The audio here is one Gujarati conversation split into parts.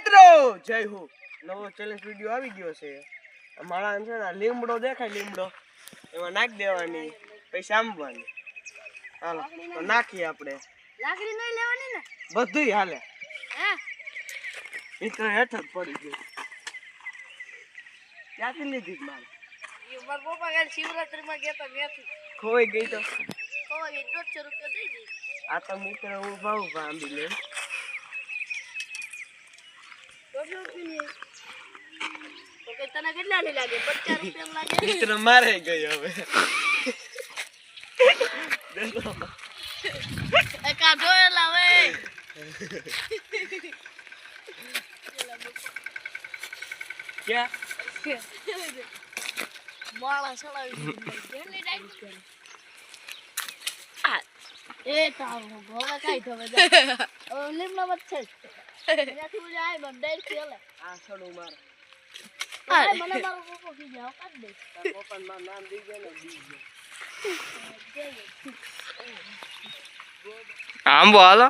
મિત્રો જય હો નવો ચેલેન્જ વિડિયો આવી ગયો છે માળા છે ને લીમડો દેખાય લીમડો એમાં નાખી દેવાની પૈસા આંબવાની હાલો તો નાખીએ આપણે લાકડી નહીં લેવાની ને બધું હાલે હે મિત્રો હેઠ જ પડી ગયું ક્યાંથી લીધી મારે મારા પપ્પા કાલ શિવરાત્રીમાં ગયા તા મેથી ખોઈ ગઈ તો ખોવાઈ ગઈ 150 રૂપિયા દઈ દે આ તો મિત્ર ઉભા ઉભા આંબી લે 150 રૂપિયા તો કે તને કેટલા ની લાગે 50 રૂપિયા લાગે મિત્ર મારે ગઈ હવે એ કાઢો એલા વે ક્યાં માળા ચડાવી કેટલી ડાઈ એ તારો ગોળા કાઈ થવે જા લીમડા મત છે ત્યાંથી ઉડે આય બંડાઈ ખેલે આ છડું મારે આ મને મારો પપ્પો કી જાવ કાઢ દે પપ્પાનું મારું નામ દી ગયો ને દી ગયો આંબો હાલો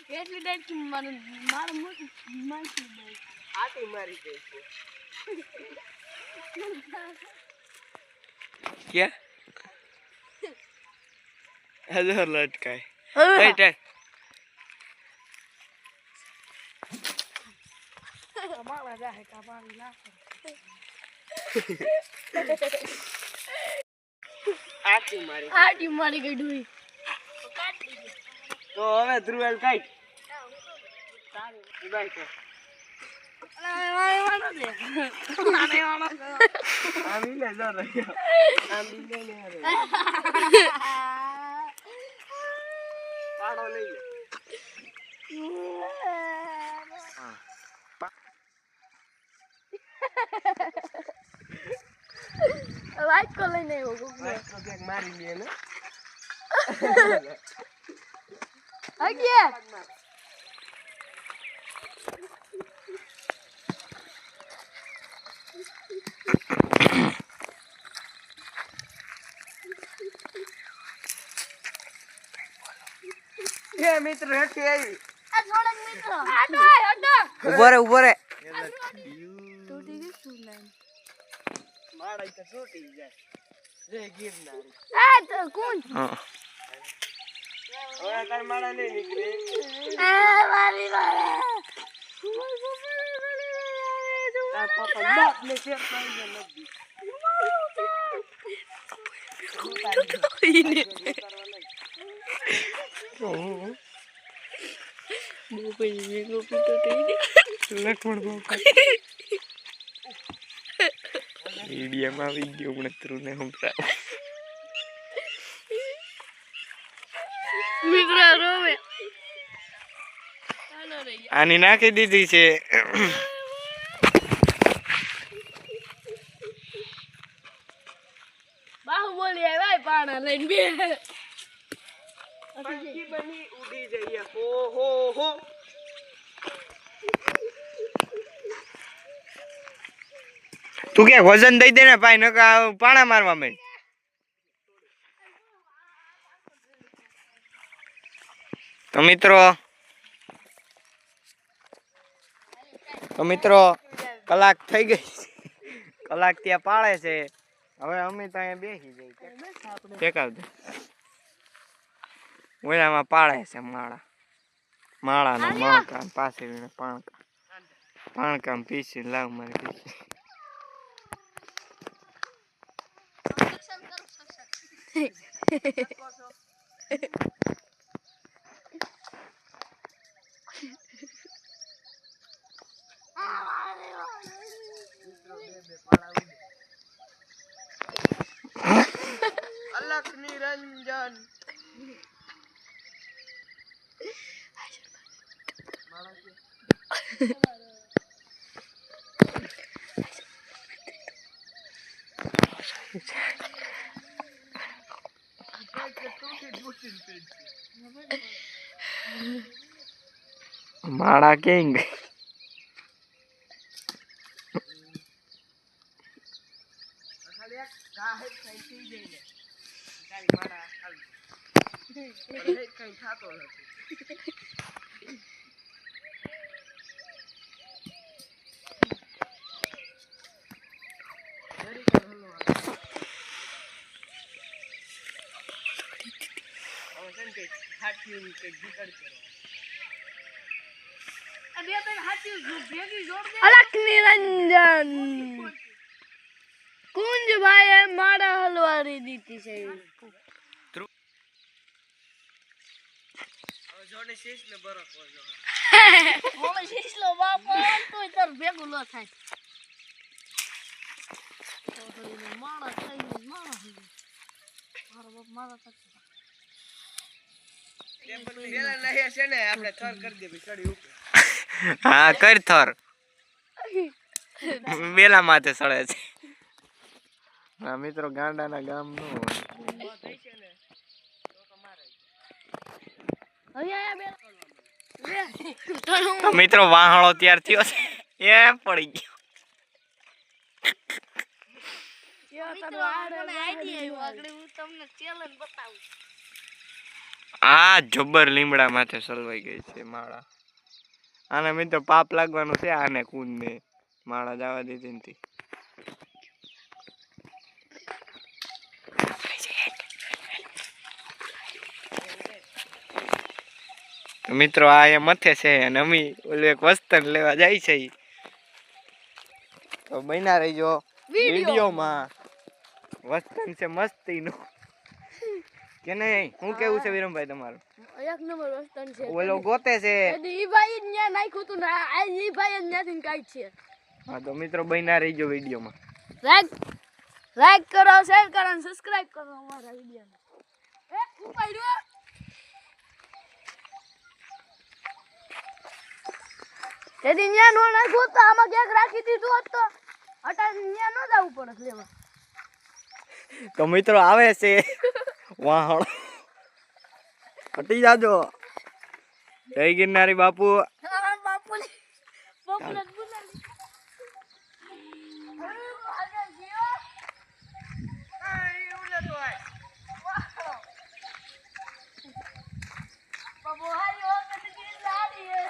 કેટલી ડાઈ કે મને મારો મુખ માઈકી દે આટી મારી ગઈ છે क्या हज़ार लटका है मारा जा है काबारी ना आटी मारी गई डूई તો હવે ધ્રુવેલ કાઈ સારું બાય કર આમી લે જો રહ્યો આમી લે ને રે પાડો લઈ લે લાઈટ કો લઈને આવ્યો લાઈટ કો બેગ મારી લે ને અગિયા એ મિત્ર હેઠી આવી આ છોડક મિત્ર હટો ऊपर रे તૂટી ગઈ શું લાઈન માડા તો છૂટી જાય રે ગિરનાર આ તો કોણ हाँ હવે તાર માડા નહીં નીકળે આ મારી મારા તાર પપ્પા બાપ ને શેર કરી દે નથી मीडिया में આવી ગયો મને ત્રુને હમરા મિત્ર રોવે હાલો રે આની નાખી દીધી છે બાહુબલી આવ્યા પાણા લઈને બે પંખી બની ઉડી જઈએ હો હો હો તું કે વજન દઈ દે ને ભાઈ નકા પાણા મારવા માંડ તો મિત્રો કલાક થઈ ગઈ કલાક ત્યાં પાળે છે હવે અમે તો અહીંયા બેસી જઈએ ટેકાવ દે ઓલામાં પાળે છે માળાના મણકા પાસે પાણકા પીસી લાવ મારે પીસી અલક નિરંજન माड़ा किंग કઈ થાતો નથી. અલક નિરંજન કુંજભાઈએ મારા હલવારી દીધી છે જોડે શીશ ને બરફ વાળો. હવે શીશલો બાપો તોય તાર ભેગું ન થાય મારા થઈ મારા મારો બાપ મારા થશે પેલા નહીં છે ને આપણે થર કરી દે ચડી ઉપર. હા કર થર બેલા માથે સળે છે. હા મિત્રો ગાંડાના ગામ નું થઈ છે ને તો કમારે. અહીંયા બે તો મિત્રો વાહણો તૈયાર થયો છે એ પડી ગયો. આ જબર લીમડા માથે સલવાઈ ગઈ છે માળા. આને મિત્રો પાપ લાગવાનું છે આને કુંદ ને માળા જવા દીધી નથી. મિત્રો આ એ મથે છે અને અમી ઓલું એક વસ્તન લેવા જાય છે. તો બન્યા રહીજો વિડીયોમાં. વસ્તન છે મસ્તીનું કે નહીં? શું કેવું છે વિરમભાઈ તમારું? એક નંબર વસ્તન છે ઓલો ગોતે છે. ઈ ભાઈ ન્યા નાખ્યું તું ને આ ઈ ભાઈ ન્યાથી કાઈ છે. હા તો મિત્રો બન્યા રહીજો વિડીયોમાં. લાઈક કરો, શેર કરો અને સબસ્ક્રાઇબ કરો અમારા વિડીયોને. ઉપાડ્યો તેથી ન્યા નો નાખ્યું તો આમાં ક્યાંક રાખી દીધું હોત તો અટાણ ન્યા ન જવું પડે લેવા. તો મિત્રો આવે છે વાહણ. હટી જાજો. જય ગિરનારી બાપુ. બાપુને બાપુને બોલાવી. આગળ ગયો. બાપુ હારી હો તો દીદી લાડી હે.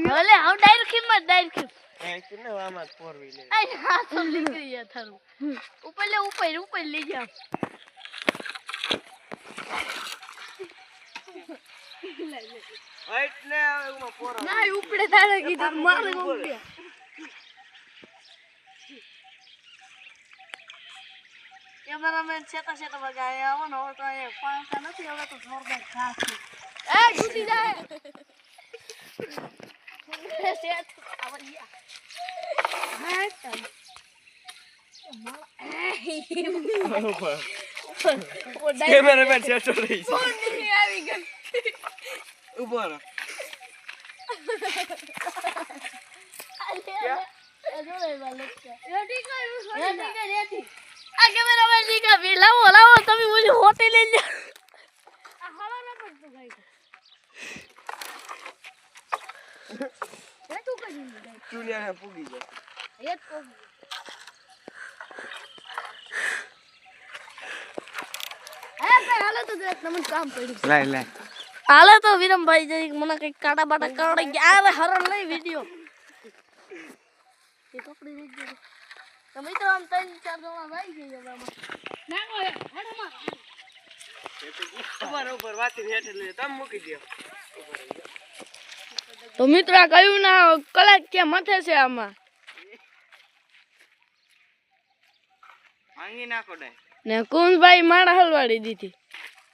ભલે આવ ડાયરેક્ટ કિંમત ડાયરેક્ટ કિને આમાં ફોર વ્હીલર આઈ હાથ નીકળી ગયા થારું ઉપર લે ઉપર લઈ જા હાઈટ ને એમાં ફોર ના ઉપડે તારે કીધું મારે ઉપડે કેમેરામેન છેતા બગાય આવો ને હવે તો એ પાંચા નથી હવે તો જોરદાર ખાસ એ ઘૂસી જાય સેટ આવડિયા હા તમ કેમેરામેન સેટો રહી છે. આવી ગઈ ઉભો રહો. લાવો તમે ઓલી હોટેલ લઈ લો ચૂલિયા પૂગી જાય. હાલો તો તમને કામ પડ્યું લે હાલો તો વિરમભાઈ જઈ મને કઈ કાટા બાટા કરાવડી ગયા હવે હરણ નહીં વિડિયો એ કપડી લઈ ગયો તો મિત્રો આમ 3-4 જણા આવી ગઈ હવે ના હેડમાં ઉપર વાતી હેઠે લે તમે મૂકી દો. તો મિત્રો આ કયું ના કલાક કે મથે છે આમાં માંગી નાખો ડે ને કુંજભાઈ માળા હલવાડી દીધી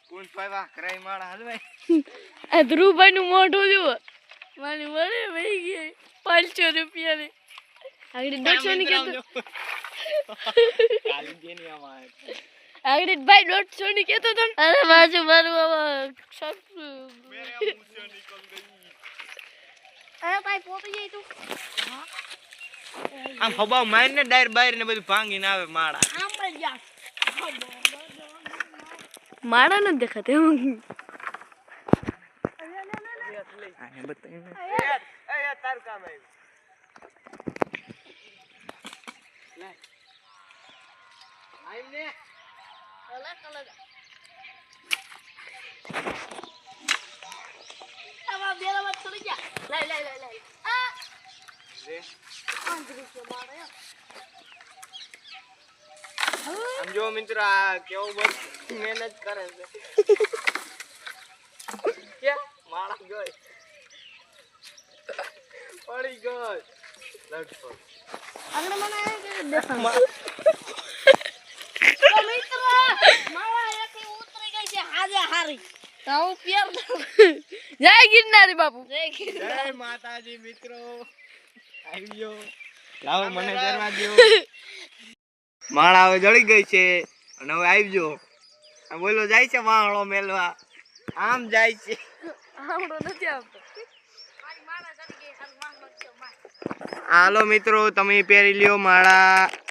કોણ પાવા કરાઈ માળા હલવાય. આ ધ્રુવભાઈ નું મોઢું જુઓ મારી મળે વહી ગઈ 500 રૂપિયા ની આગળ 150 ની કેતો કાલી જેની આમાં આગળ ભાઈ નોટ છોડી કેતો તો અરે બાજુ મારું અરે ભાઈ પોતી જાય તું આમ હબાવ મારીને ડાયર બાયર ને બધું ભાંગીને આવે માળા આમ પણ જા મારા ન દેખાતે હું આને બતાવીને એ તાર કામ આવ્યું લે આઈમ ને અલગ અલગ આવા બેલા મત છોડી જા લઈ લઈ લઈ લઈ આ રે અંદરી કે મારે આમ જો મિત્રો આ કેવો બસ મહેનત કરે છે કે માળા ગઈ પડી ગઈ લડતો આગળ મને કે દેખા તો મિત્ર માવા એથી ઉતરી ગઈ છે હાજે હારી તો હું પેર જય ગિરનારી બાપુ જય જય માતાજી મિત્રો આવી ગયો લાવો મને કરવા દો માળા હવે જળી ગઈ છે અને હવે આવજો આ બોલો જાય છે વાળો મેલવા આમ જાય છે આવડો નથી આવતો મારી મારા જડી ગઈ હાલ વાહ મત માર હાલો મિત્રો તમે પહેરી લ્યો માળા